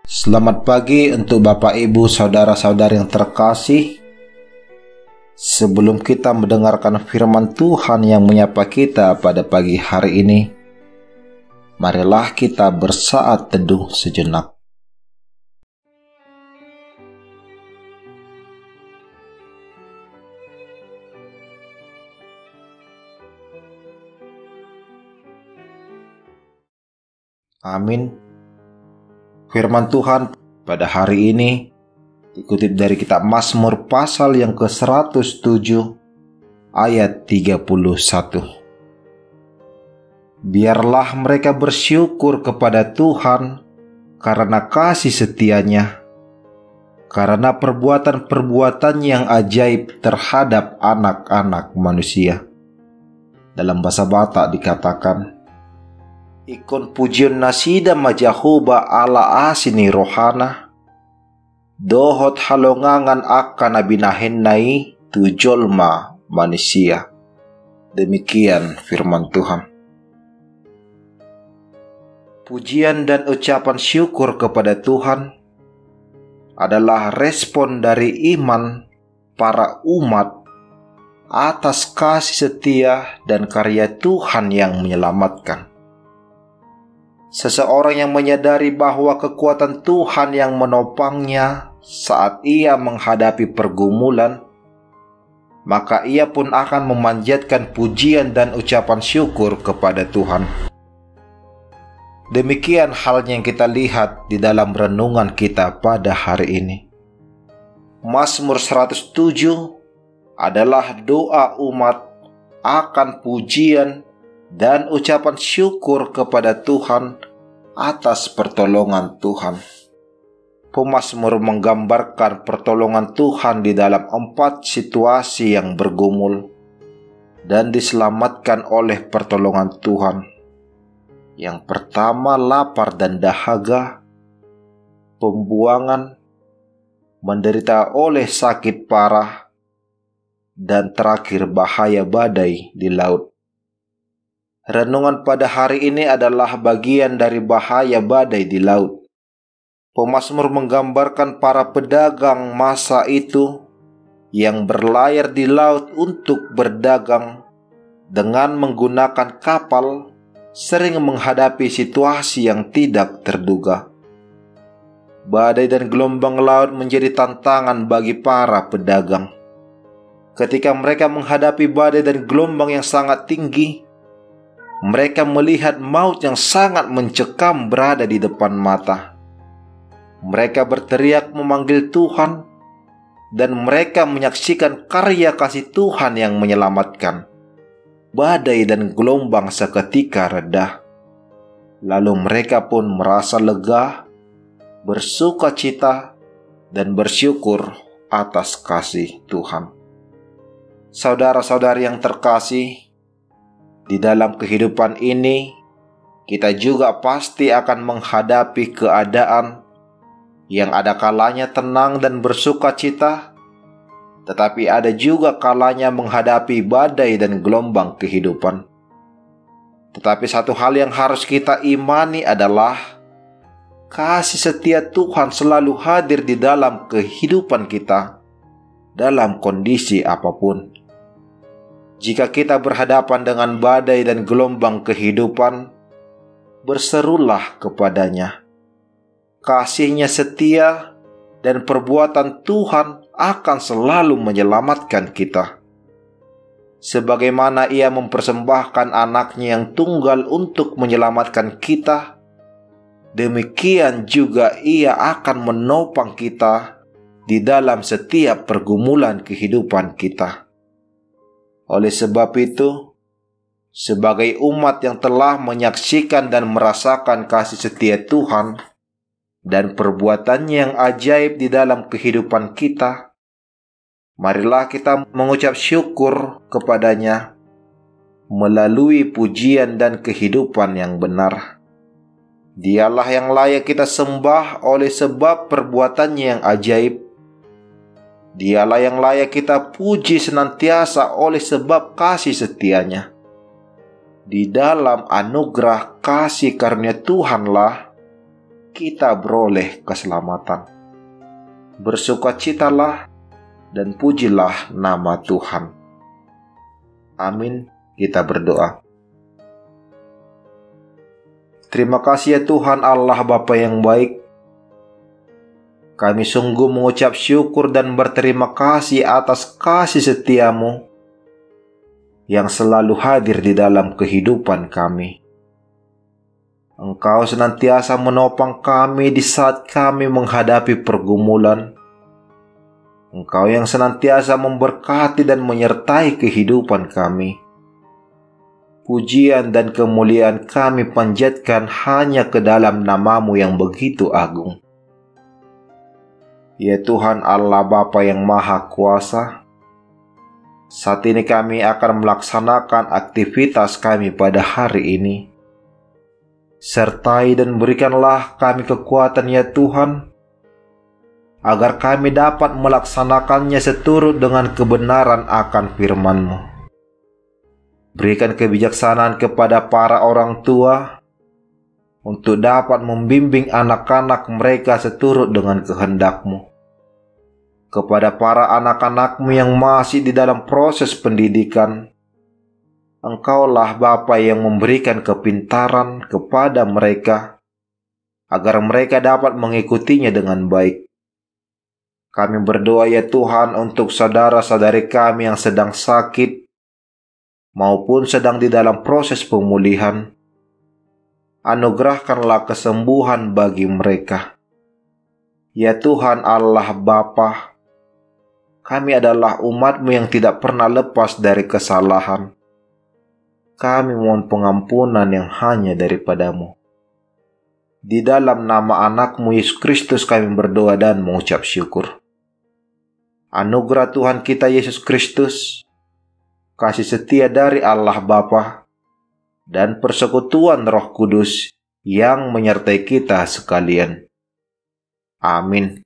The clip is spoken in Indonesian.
Selamat pagi untuk Bapak, Ibu, Saudara-saudari yang terkasih. Sebelum kita mendengarkan firman Tuhan yang menyapa kita pada pagi hari ini, marilah kita bersaat teduh sejenak. Amin. Firman Tuhan pada hari ini dikutip dari kitab Mazmur pasal yang ke-107 ayat 31. Biarlah mereka bersyukur kepada Tuhan karena kasih setianya, karena perbuatan-perbuatan yang ajaib terhadap anak-anak manusia. Dalam bahasa Batak dikatakan, ikon pujian nasida majahuba ala asini rohana, dohot halongangan akan abinahenai tujolma manusia. Demikian firman Tuhan. Pujian dan ucapan syukur kepada Tuhan adalah respon dari iman para umat atas kasih setia dan karya Tuhan yang menyelamatkan. Seseorang yang menyadari bahwa kekuatan Tuhan yang menopangnya saat ia menghadapi pergumulan, maka ia pun akan memanjatkan pujian dan ucapan syukur kepada Tuhan. Demikian halnya yang kita lihat di dalam renungan kita pada hari ini. Mazmur 107 adalah doa umat akan pujian dan ucapan syukur kepada Tuhan atas pertolongan Tuhan. Pemazmur menggambarkan pertolongan Tuhan di dalam 4 situasi yang bergumul dan diselamatkan oleh pertolongan Tuhan. Yang pertama, lapar dan dahaga, pembuangan, menderita oleh sakit parah, dan terakhir bahaya badai di laut. Renungan pada hari ini adalah bagian dari bahaya badai di laut. Pemazmur menggambarkan para pedagang masa itu yang berlayar di laut untuk berdagang dengan menggunakan kapal, sering menghadapi situasi yang tidak terduga. Badai dan gelombang laut menjadi tantangan bagi para pedagang. Ketika mereka menghadapi badai dan gelombang yang sangat tinggi, mereka melihat maut yang sangat mencekam berada di depan mata. Mereka berteriak memanggil Tuhan, dan mereka menyaksikan karya kasih Tuhan yang menyelamatkan. Badai dan gelombang seketika reda. Lalu mereka pun merasa lega, bersukacita, dan bersyukur atas kasih Tuhan. Saudara-saudari yang terkasih, di dalam kehidupan ini, kita juga pasti akan menghadapi keadaan yang ada kalanya tenang dan bersukacita, tetapi ada juga kalanya menghadapi badai dan gelombang kehidupan. Tetapi satu hal yang harus kita imani adalah kasih setia Tuhan selalu hadir di dalam kehidupan kita, dalam kondisi apapun. Jika kita berhadapan dengan badai dan gelombang kehidupan, berserulah kepadanya. Kasih-Nya setia dan perbuatan Tuhan akan selalu menyelamatkan kita. Sebagaimana Ia mempersembahkan anaknya yang tunggal untuk menyelamatkan kita, demikian juga Ia akan menopang kita di dalam setiap pergumulan kehidupan kita. Oleh sebab itu, sebagai umat yang telah menyaksikan dan merasakan kasih setia Tuhan dan perbuatannya yang ajaib di dalam kehidupan kita, marilah kita mengucap syukur kepadanya melalui pujian dan kehidupan yang benar. Dialah yang layak kita sembah oleh sebab perbuatannya yang ajaib. Dialah yang layak kita puji senantiasa oleh sebab kasih setianya. Di dalam anugerah kasih karunia Tuhanlah kita beroleh keselamatan. Bersukacitalah dan pujilah nama Tuhan. Amin. Kita berdoa. Terima kasih ya Tuhan Allah Bapa yang baik. Kami sungguh mengucap syukur dan berterima kasih atas kasih setia-Mu yang selalu hadir di dalam kehidupan kami. Engkau senantiasa menopang kami di saat kami menghadapi pergumulan. Engkau yang senantiasa memberkati dan menyertai kehidupan kami. Pujian dan kemuliaan kami panjatkan hanya ke dalam nama-Mu yang begitu agung. Ya Tuhan Allah Bapa yang Maha Kuasa, saat ini kami akan melaksanakan aktivitas kami pada hari ini. Sertai dan berikanlah kami kekuatan ya Tuhan, agar kami dapat melaksanakannya seturut dengan kebenaran akan firman-Mu. Berikan kebijaksanaan kepada para orang tua untuk dapat membimbing anak-anak mereka seturut dengan kehendak-Mu. Kepada para anak-anak-Mu yang masih di dalam proses pendidikan, Engkaulah Bapa yang memberikan kepintaran kepada mereka, agar mereka dapat mengikutinya dengan baik. Kami berdoa ya Tuhan untuk saudara-saudari kami yang sedang sakit, maupun sedang di dalam proses pemulihan. Anugerahkanlah kesembuhan bagi mereka. Ya Tuhan Allah Bapa, kami adalah umat-Mu yang tidak pernah lepas dari kesalahan. Kami mohon pengampunan yang hanya daripada-Mu. Di dalam nama anak-Mu Yesus Kristus kami berdoa dan mengucap syukur. Anugerah Tuhan kita Yesus Kristus, kasih setia dari Allah Bapa, dan persekutuan Roh Kudus yang menyertai kita sekalian. Amin.